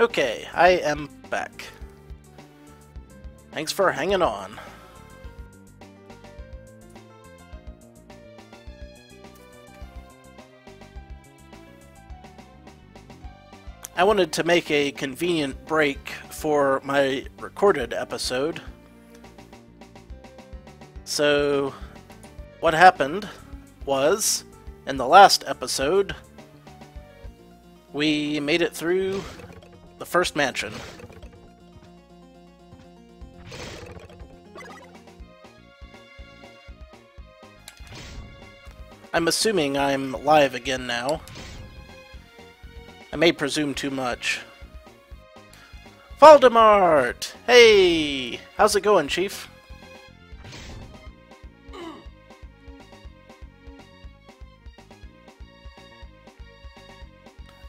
Okay, I am back. Thanks for hanging on. I wanted to make a convenient break for my recorded episode. So, what happened was, in the last episode, we made it through the first mansion. I'm assuming I'm live again now. I may presume too much. Voldemort! Hey! How's it going, Chief?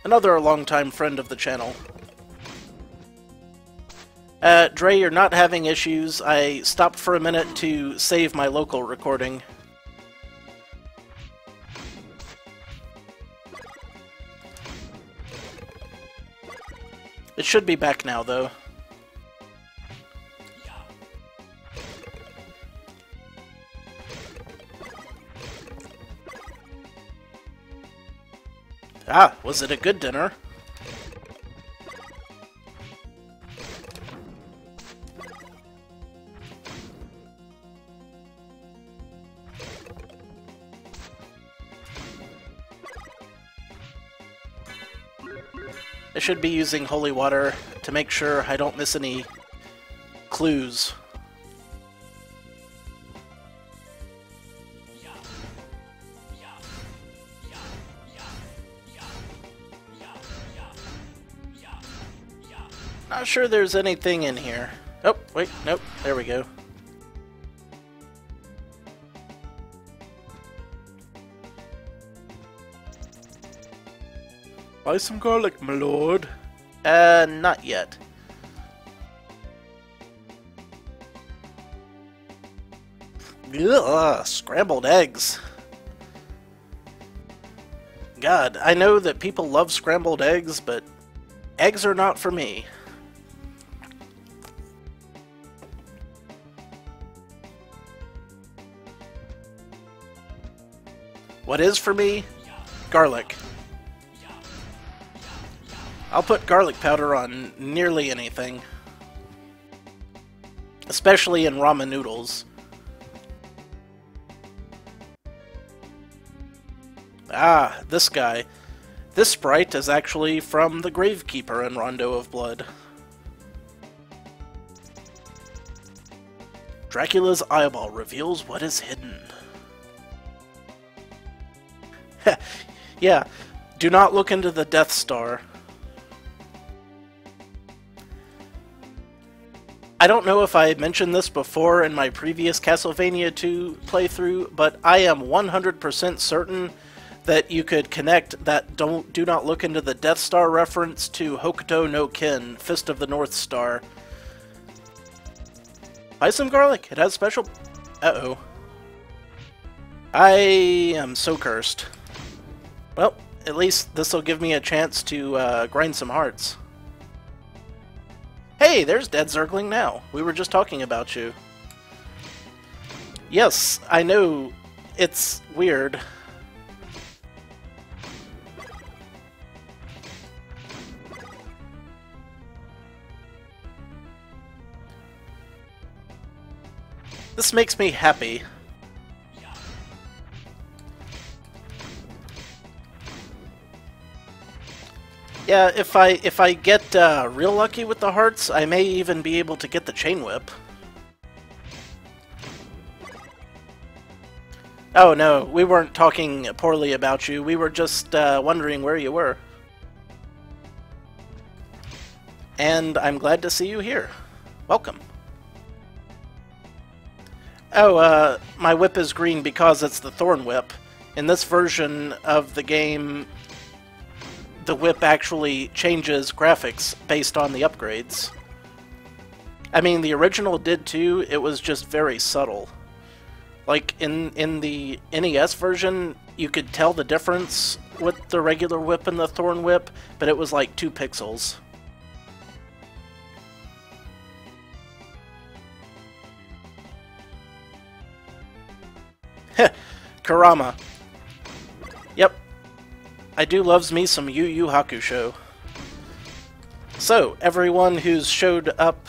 Another longtime friend of the channel. Dre, you're not having issues. I stopped for a minute to save my local recording. It should be back now, though. Ah, was it a good dinner? I should be using holy water to make sure I don't miss any clues. Not sure there's anything in here. Oh, wait, nope, there we go. Buy some garlic, my lord. Not yet. Ugh, scrambled eggs. God, I know that people love scrambled eggs, but eggs are not for me. What is for me? Garlic. I'll put garlic powder on nearly anything. Especially in ramen noodles. Ah, this guy. This sprite is actually from the Gravekeeper in Rondo of Blood. Dracula's eyeball reveals what is hidden. Yeah, do not look into the Death Star. I don't know if I mentioned this before in my previous Castlevania 2 playthrough, but I am 100% certain that you could connect that do not look into the Death Star reference to Hokuto no Ken, Fist of the North Star. Buy some garlic, it has special... Uh-oh. I am so cursed. Well, at least this'll give me a chance to grind some hearts. Hey, there's Dead Zergling now. We were just talking about you. Yes, I know. It's weird. This makes me happy. Yeah, if I get real lucky with the hearts, I may even be able to get the chain whip. Oh no, we weren't talking poorly about you. We were just wondering where you were. And I'm glad to see you here. Welcome. Oh, my whip is green because it's the Thorn Whip. In this version of the game, the whip actually changes graphics based on the upgrades. I mean, the original did too, it was just very subtle. Like, in the NES version, you could tell the difference with the regular whip and the Thorn Whip, but it was like 2 pixels. Heh, Kurama. Yep. I do loves me some Yu Yu Hakusho. So, everyone who's showed up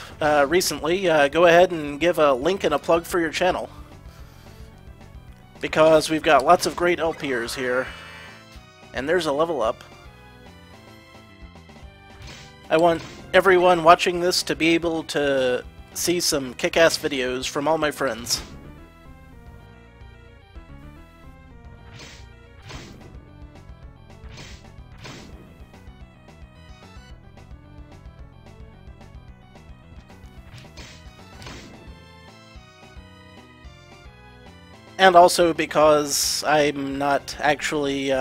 recently, go ahead and give a link and a plug for your channel. Because we've got lots of great LPers here. And there's a level up. I want everyone watching this to be able to see some kick-ass videos from all my friends. And also because I'm not actually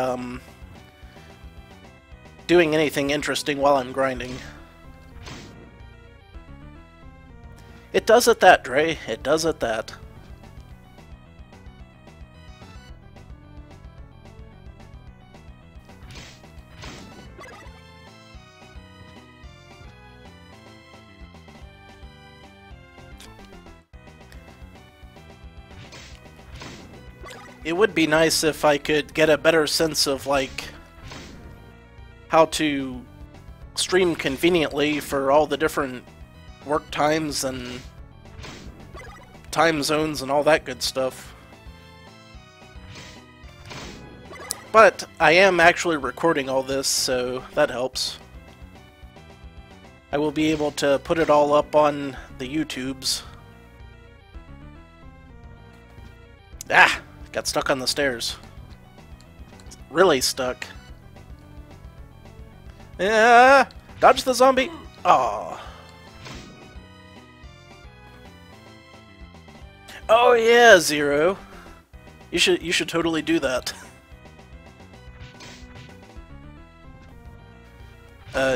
doing anything interesting while I'm grinding. It does at that, Dre. It does at that. It would be nice if I could get a better sense of, like, how to stream conveniently for all the different work times and time zones and all that good stuff. But I am actually recording all this, so that helps. I will be able to put it all up on the YouTubes. Ah! Got stuck on the stairs. Really stuck. Yeah, dodge the zombie. Oh. Oh yeah, Zero. You should totally do that.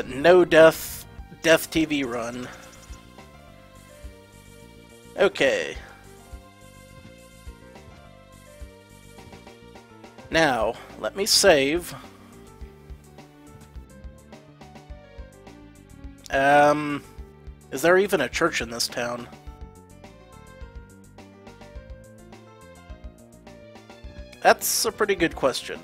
No death TV run. Okay. Now, let me save. Is there even a church in this town? That's a pretty good question.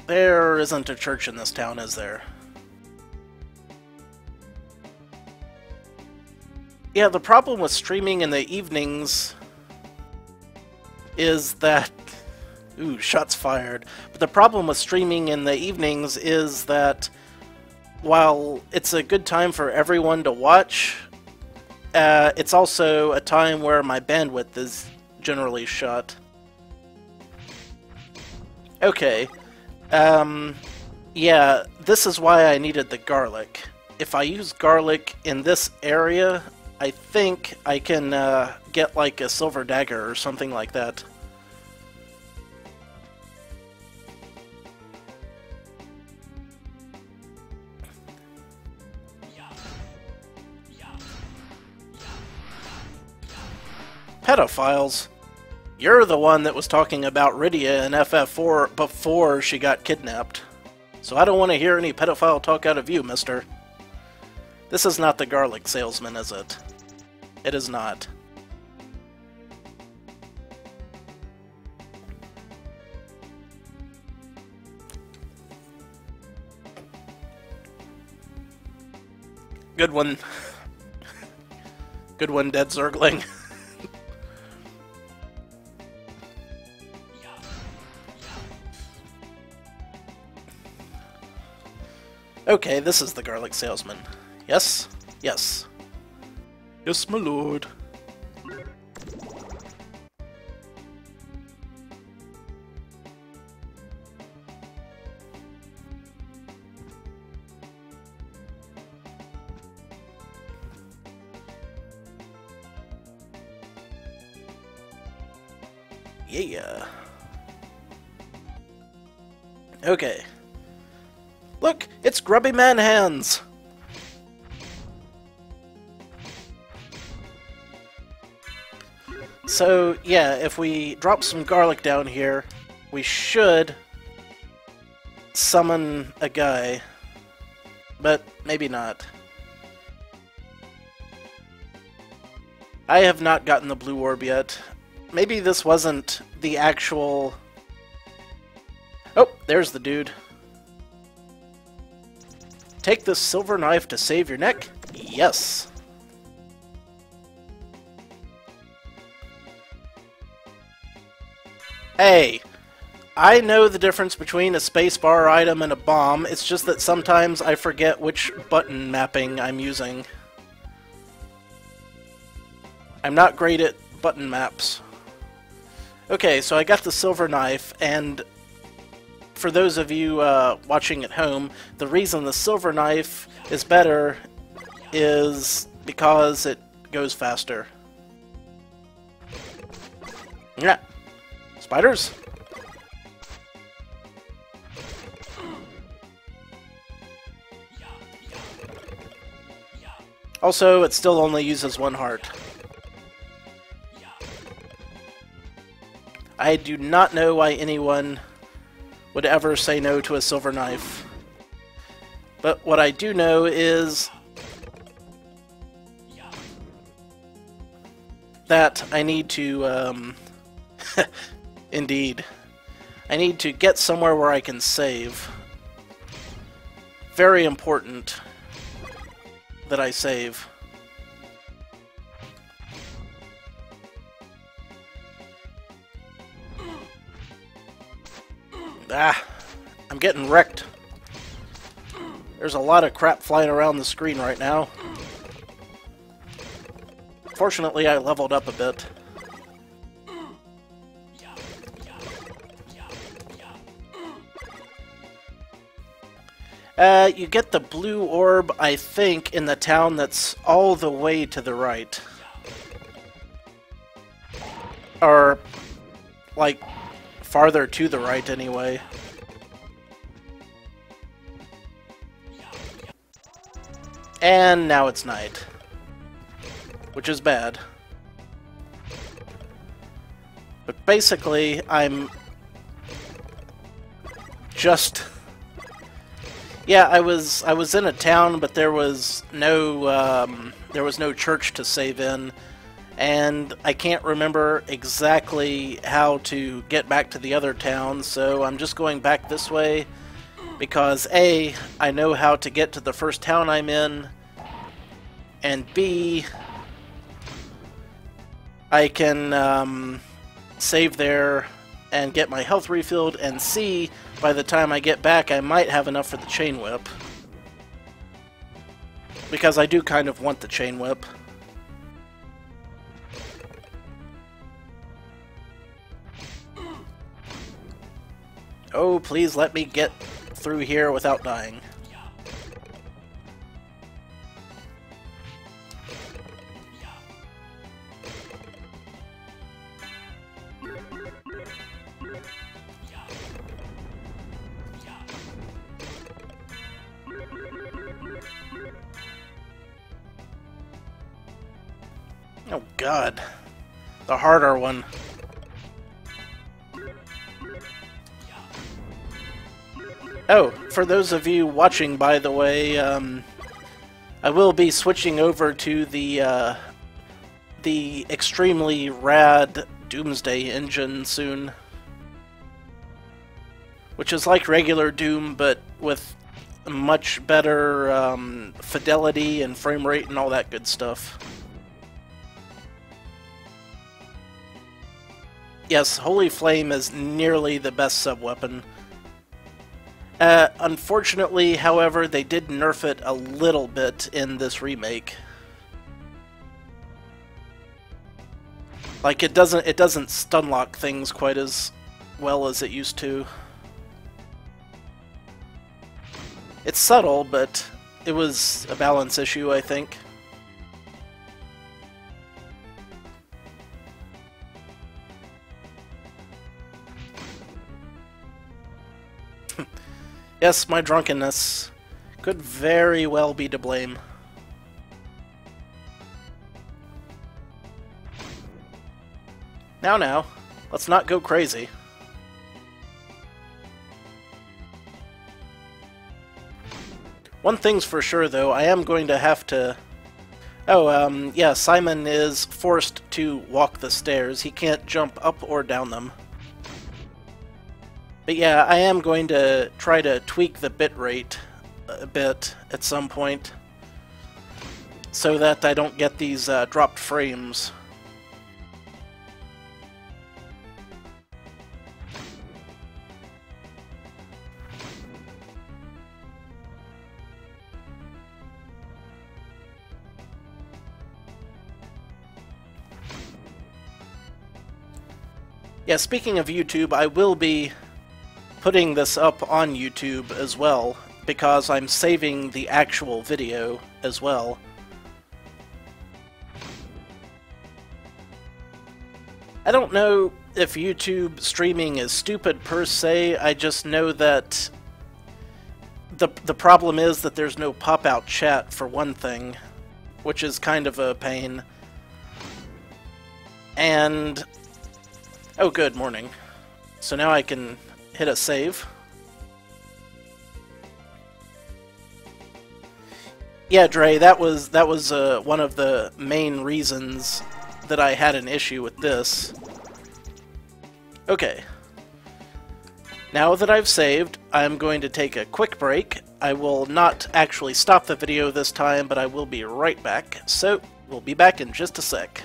There isn't a church in this town, is there? Yeah, the problem with streaming in the evenings is that... Ooh, shots fired. But the problem with streaming in the evenings is that while it's a good time for everyone to watch, it's also a time where my bandwidth is generally shot. Okay. Yeah, this is why I needed the garlic. If I use garlic in this area, I think I can get like a silver dagger or something like that. Pedophiles? You're the one that was talking about Rydia in FF4 before she got kidnapped. So I don't want to hear any pedophile talk out of you, mister. This is not the garlic salesman, is it? It is not. Good one. Good one, Dead Zergling. Okay, this is the garlic salesman. Yes? Yes. Yes, my lord. Yeah. Okay. Look, it's Grubby Man Hands! So, yeah, if we drop some garlic down here, we should summon a guy, but maybe not. I have not gotten the blue orb yet. Maybe this wasn't the actual... Oh, there's the dude. Take this silver knife to save your neck? Yes. Hey, I know the difference between a spacebar item and a bomb. It's just that sometimes I forget which button mapping I'm using. I'm not great at button maps. Okay, so I got the silver knife, and for those of you watching at home, the reason the silver knife is better is because it goes faster. Yeah. Spiders? Also, it still only uses one heart. I do not know why anyone would ever say no to a silver knife. But what I do know is that I need to, indeed, I need to get somewhere where I can save. Very important that I save. Ah, I'm getting wrecked. There's a lot of crap flying around the screen right now. Fortunately, I leveled up a bit. You get the blue orb, I think, in the town that's all the way to the right. Or, like, farther to the right, anyway. And now it's night. Which is bad. But basically, I'm just... Yeah, I was in a town, but there was no church to save in, and I can't remember exactly how to get back to the other town, so I'm just going back this way because A, I know how to get to the first town I'm in, and B, I can save there and get my health refilled, and C, by the time I get back, I might have enough for the chain whip. Because I do kind of want the chain whip. Oh, please let me get through here without dying. Oh god, the harder one. Oh, for those of you watching, by the way, I will be switching over to the extremely rad Doomsday engine soon. Which is like regular Doom, but with much better fidelity and frame rate and all that good stuff. Yes, Holy Flame is nearly the best sub-weapon. Unfortunately, however, they did nerf it a little bit in this remake. Like, it doesn't stun-lock things quite as well as it used to. It's subtle, but it was a balance issue, I think. Yes, my drunkenness could very well be to blame. Now, let's not go crazy. One thing's for sure, though, I am going to have to... Oh, yeah, Simon is forced to walk the stairs. He can't jump up or down them. But yeah, I am going to try to tweak the bitrate a bit at some point, so that I don't get these dropped frames. Yeah, speaking of YouTube, I will be putting this up on YouTube as well, because I'm saving the actual video as well. I don't know if YouTube streaming is stupid per se, I just know that the problem is that there's no pop-out chat for one thing, which is kind of a pain. And... oh, good morning. So now I can hit a save. Yeah, Dre, that was one of the main reasons that I had an issue with this. Okay. Now that I've saved, I'm going to take a quick break. I will not actually stop the video this time, but I will be right back. So, we'll be back in just a sec.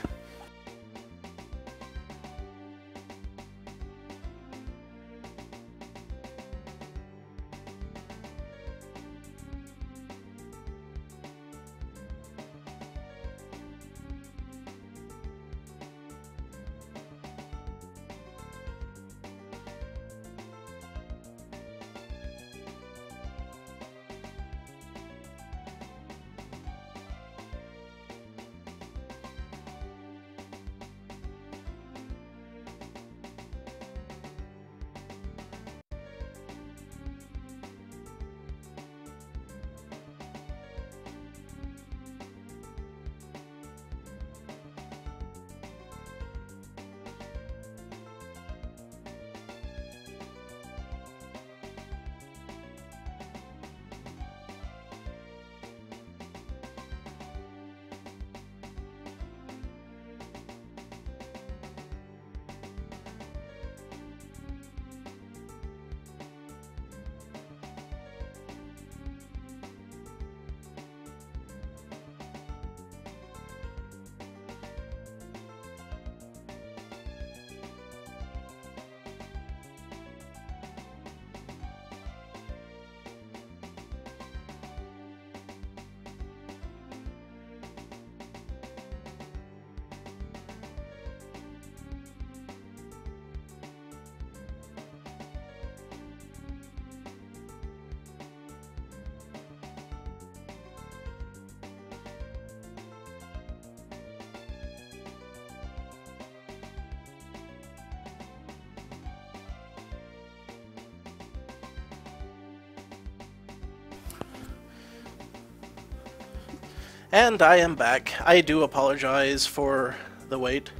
And I am back. I do apologize for the wait.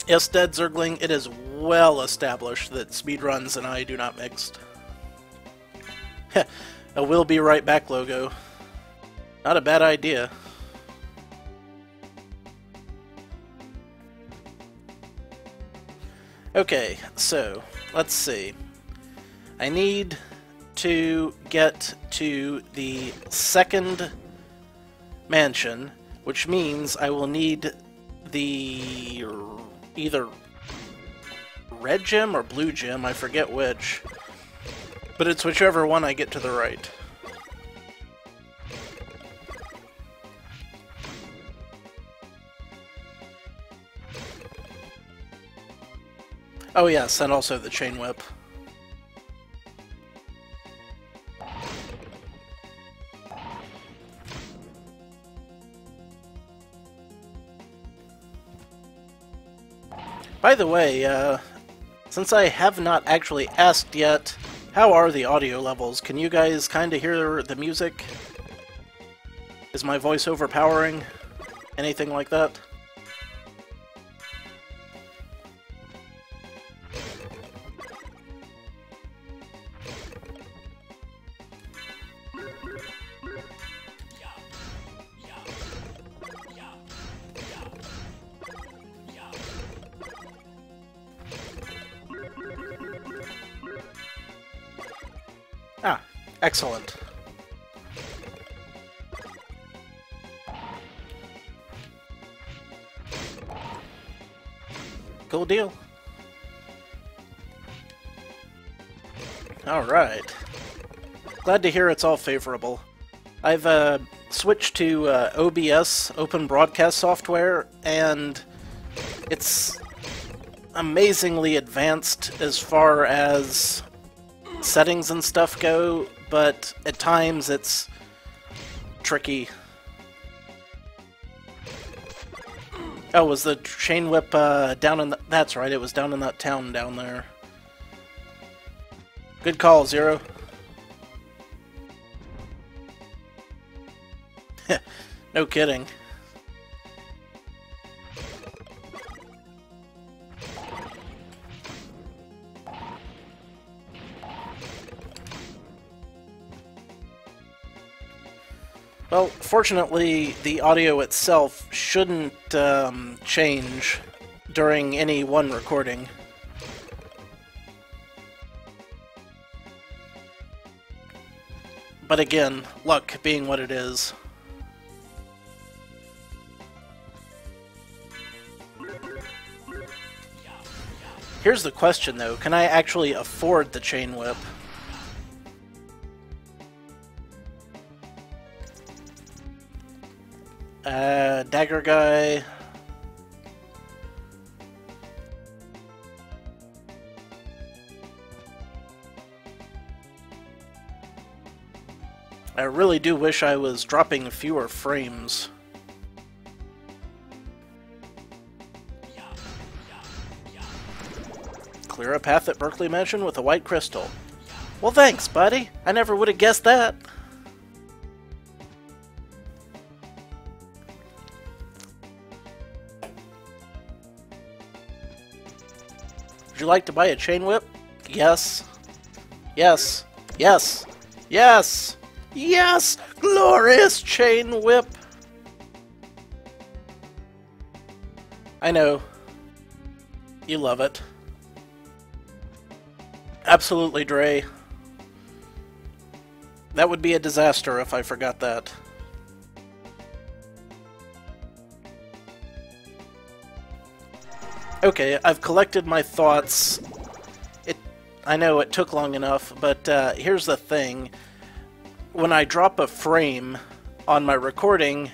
Yes, Dead Zergling, it is well established that speedruns and I do not mix. A "will be right back" logo. Not a bad idea. Okay, so, let's see. I need to get to the second mansion, which means I will need the either red gem or blue gem, I forget which, but it's whichever one I get to the right. Oh yes, and also the chain whip. By the way, since I have not actually asked yet, how are the audio levels? Can you guys kind of hear the music? Is my voice overpowering? Anything like that? Excellent. Cool deal. Alright. Glad to hear it's all favorable. I've switched to OBS, Open Broadcast Software, and it's amazingly advanced as far as settings and stuff go, but at times it's tricky. Oh, was the chain whip down in the... That's right, it was down in that town down there. Good call, Zero. No kidding. Well, fortunately, the audio itself shouldn't change during any one recording. But again, luck being what it is. Here's the question, though. Can I actually afford the chain whip? Dagger guy. I really do wish I was dropping fewer frames. Clear a path at Berkeley Mansion with a white crystal. Well, thanks, buddy. I never would have guessed that. Would you like to buy a chain whip? Yes. Yes. Yes. Yes. Yes! Glorious chain whip! I know. You love it. Absolutely, Dre. That would be a disaster if I forgot that. Okay, I've collected my thoughts. I know it took long enough, but here's the thing. When I drop a frame on my recording,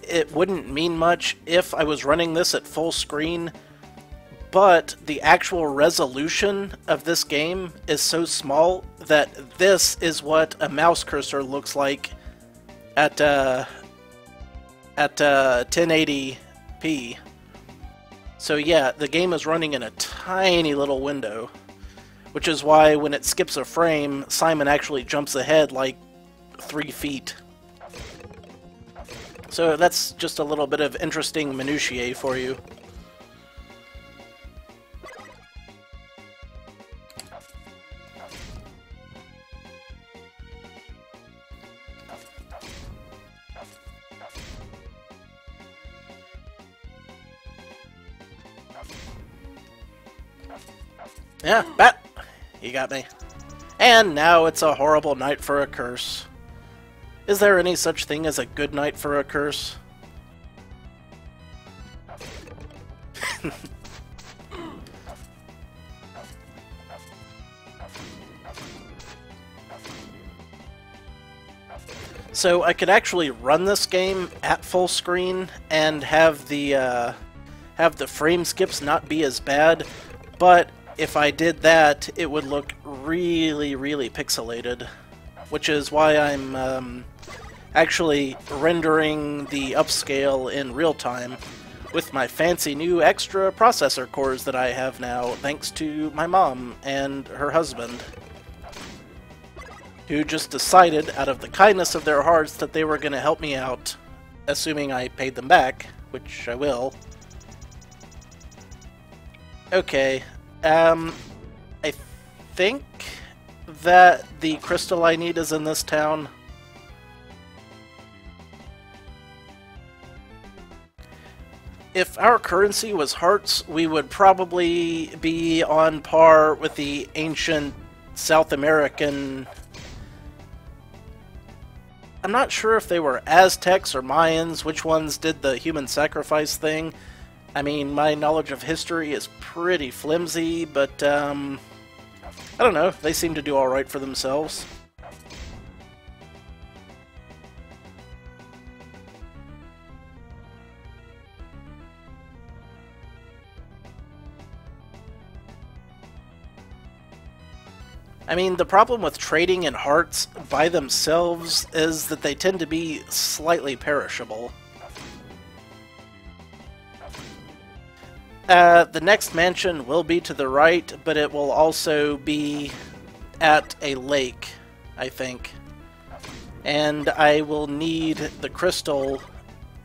it wouldn't mean much if I was running this at full screen, but the actual resolution of this game is so small that this is what a mouse cursor looks like at 1080p. So yeah, the game is running in a tiny little window, which is why when it skips a frame, Simon actually jumps ahead like 3 feet. So that's just a little bit of interesting minutiae for you. Yeah, bat! You got me. And now it's a horrible night for a curse. Is there any such thing as a good night for a curse? So I could actually run this game at full screen and have the frame skips not be as bad, but if I did that, it would look really, really pixelated, which is why I'm actually rendering the upscale in real time with my fancy new extra processor cores that I have now, thanks to my mom and her husband, who just decided, out of the kindness of their hearts, that they were going to help me out, assuming I paid them back, which I will. Okay. I think that the crystal I need is in this town. If our currency was hearts, we would probably be on par with the ancient South American I'm not sure if they were Aztecs or Mayans, which ones did the human sacrifice thing. I mean, my knowledge of history is pretty flimsy, but I don't know, they seem to do alright for themselves. I mean, the problem with trading in hearts by themselves is that they tend to be slightly perishable. The next mansion will be to the right, but it will also be at a lake, I think. And I will need the crystal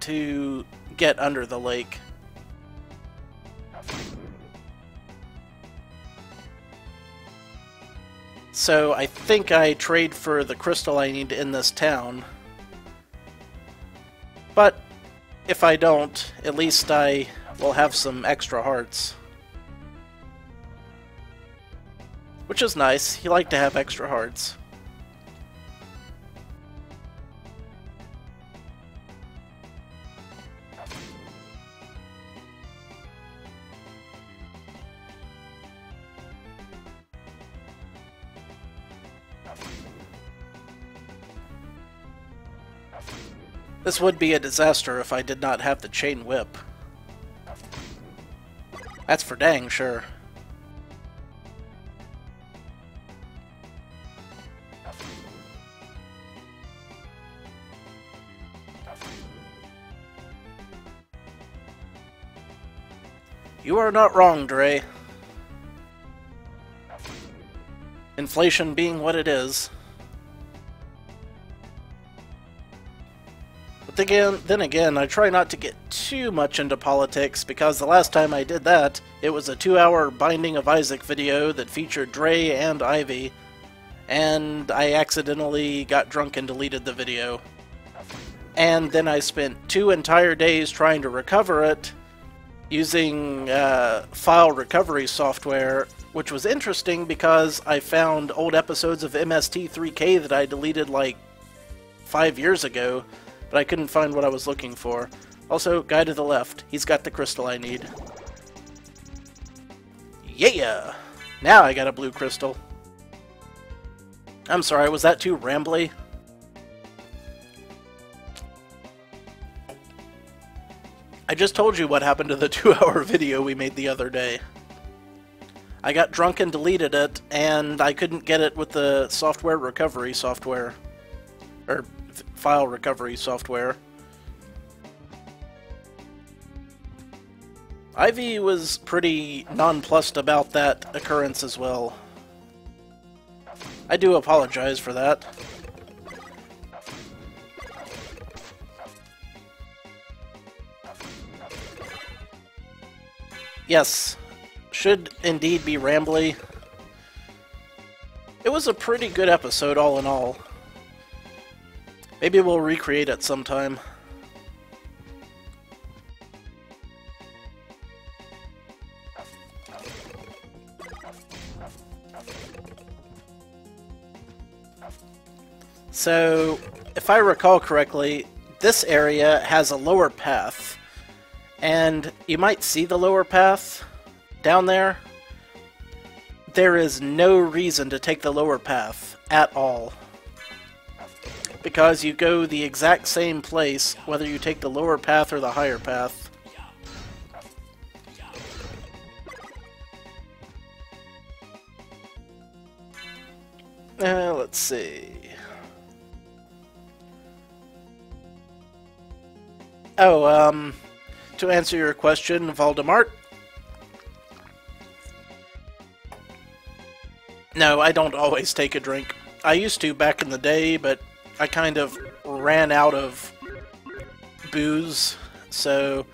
to get under the lake. So I think I trade for the crystal I need in this town. But if I don't, at least I will have some extra hearts. Which is nice. You like to have extra hearts. This would be a disaster if I did not have the chain whip. That's for dang sure. You are not wrong, Dre. Inflation being what it is. But then again, I try not to get too much into politics, because the last time I did that, it was a 2-hour Binding of Isaac video that featured Dre and Ivy, and I accidentally got drunk and deleted the video. And then I spent 2 entire days trying to recover it using file recovery software, which was interesting because I found old episodes of MST3K that I deleted like 5 years ago, but I couldn't find what I was looking for. Also, guy to the left. He's got the crystal I need. Yeah! Now I got a blue crystal. I'm sorry, was that too rambly? I just told you what happened to the 2-hour video we made the other day. I got drunk and deleted it, and I couldn't get it with the software recovery software. Or file recovery software. Ivy was pretty nonplussed about that occurrence as well. I do apologize for that. Yes, should indeed be rambly. It was a pretty good episode all in all. Maybe we'll recreate it sometime. So, if I recall correctly, this area has a lower path. And you might see the lower path down there. There is no reason to take the lower path at all, because you go the exact same place whether you take the lower path or the higher path. Let's see. Oh, to answer your question, Voldemort. No, I don't always take a drink. I used to back in the day, but I kind of ran out of booze, so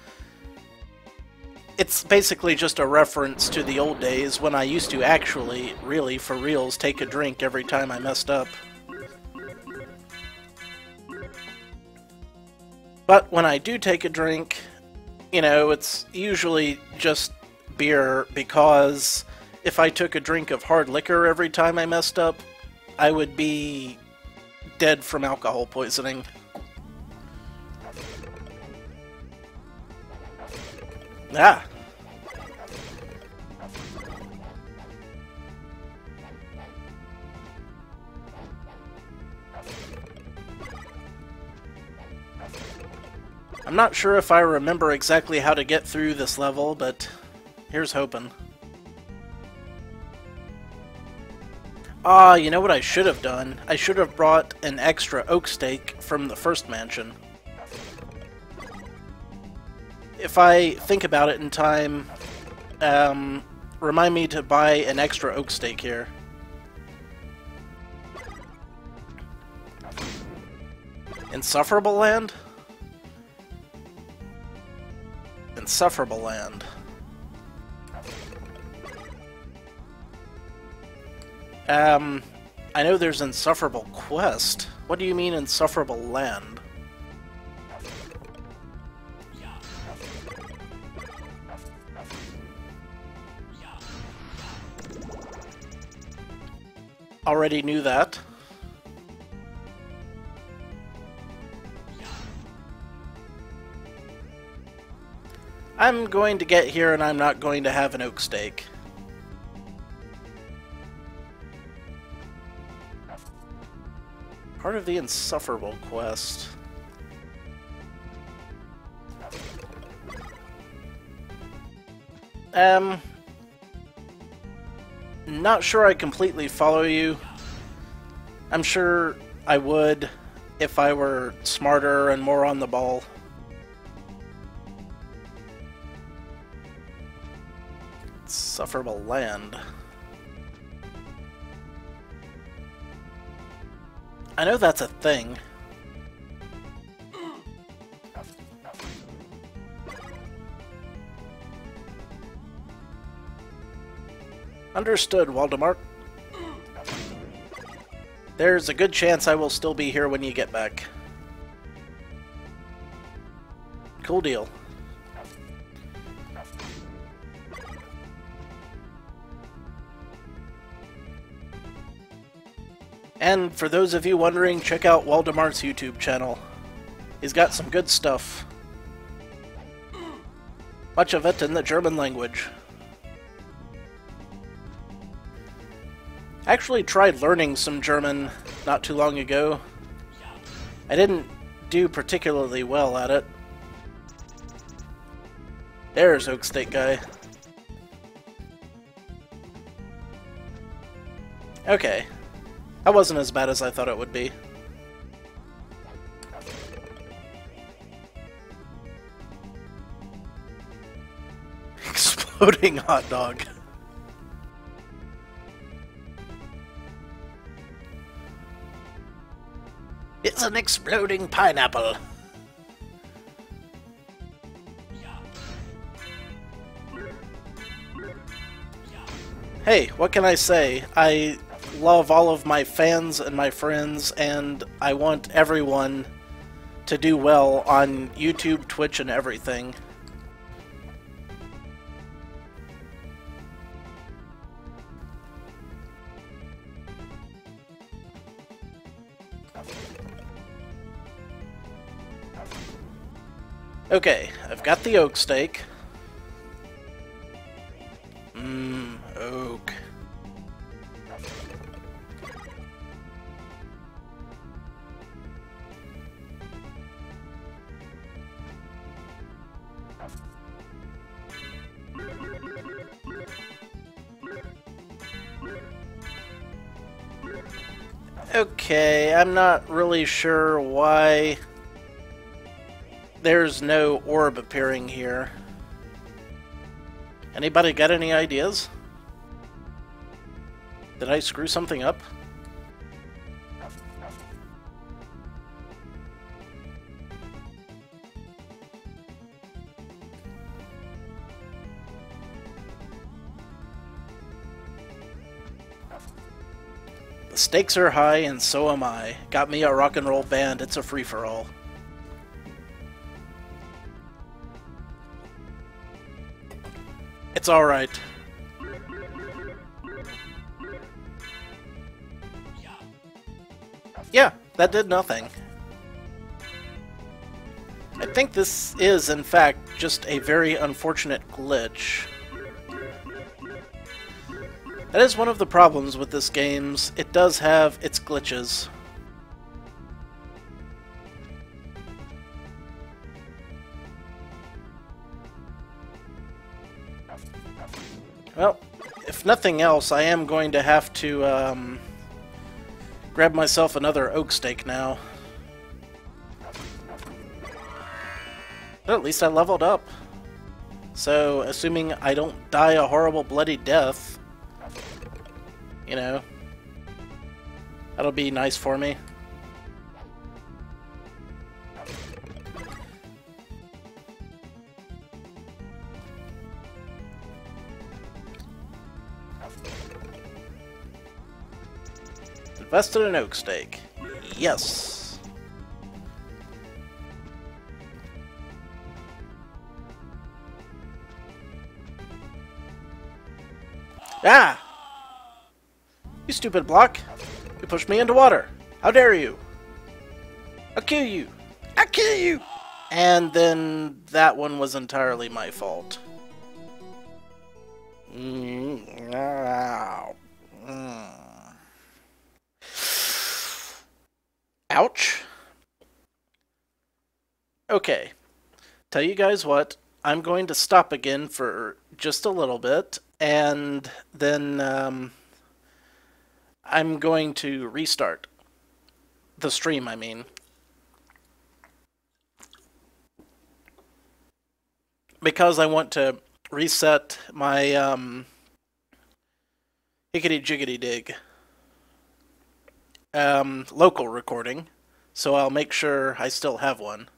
it's basically just a reference to the old days when I used to actually, really, for reals, take a drink every time I messed up. But when I do take a drink, you know, it's usually just beer, because if I took a drink of hard liquor every time I messed up, I would be dead from alcohol poisoning. Ah! I'm not sure if I remember exactly how to get through this level, but here's hoping. Ah, you know what I should have done? I should have brought an extra oak stake from the first mansion. If I think about it in time, remind me to buy an extra oak stake here. Insufferable land? Insufferable land. I know there's Insufferable Quest. What do you mean Insufferable Land? Already knew that. I'm going to get here and I'm not going to have an oak stake. Part of the Insufferable Quest. Not sure I completely follow you. I'm sure I would if I were smarter and more on the ball. Insufferable land. I know that's a thing. Understood, Waldemar. There's a good chance I will still be here when you get back. Cool deal. And for those of you wondering, check out Waldemar's YouTube channel. He's got some good stuff. Much of it in the German language. I actually tried learning some German not too long ago. I didn't do particularly well at it. There's Oak Stake Guy. Okay. That wasn't as bad as I thought it would be. Exploding hot dog. It's an exploding pineapple. Hey, what can I say? I love all of my fans and my friends, and I want everyone to do well on YouTube, Twitch, and everything. Okay, I've got the oak stake. Oak. Okay, I'm not really sure why there's no orb appearing here. Anybody got any ideas? Did I screw something up? The stakes are high and so am I. Got me a rock and roll band, it's a free-for-all. It's alright. Yeah, That did nothing. I think this is, in fact, just a very unfortunate glitch. That is one of the problems with this game. It does have its glitches. Well, if nothing else, I am going to have to grab myself another oak steak now. But at least I leveled up. So, assuming I don't die a horrible bloody death, you know, that'll be nice for me. Invested in oak steak. Yes. Ah! You stupid block! You pushed me into water! How dare you! I'll kill you! I'll kill you! And then that one was entirely my fault. Ouch. Okay. Tell you guys what, I'm going to stop again for just a little bit, and then I'm going to restart the stream, I mean. Because I want to reset my hickety-jiggity-dig local recording, so I'll make sure I still have one.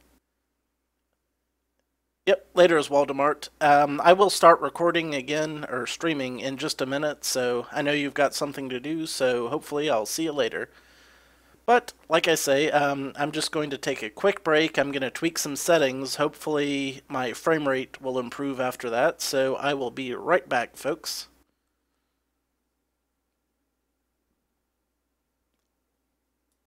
Yep, later is Waldemart. I will start recording again, or streaming, in just a minute, so I know you've got something to do, so hopefully I'll see you later. But, like I say, I'm just going to take a quick break. I'm going to tweak some settings. Hopefully my frame rate will improve after that, so I will be right back, folks.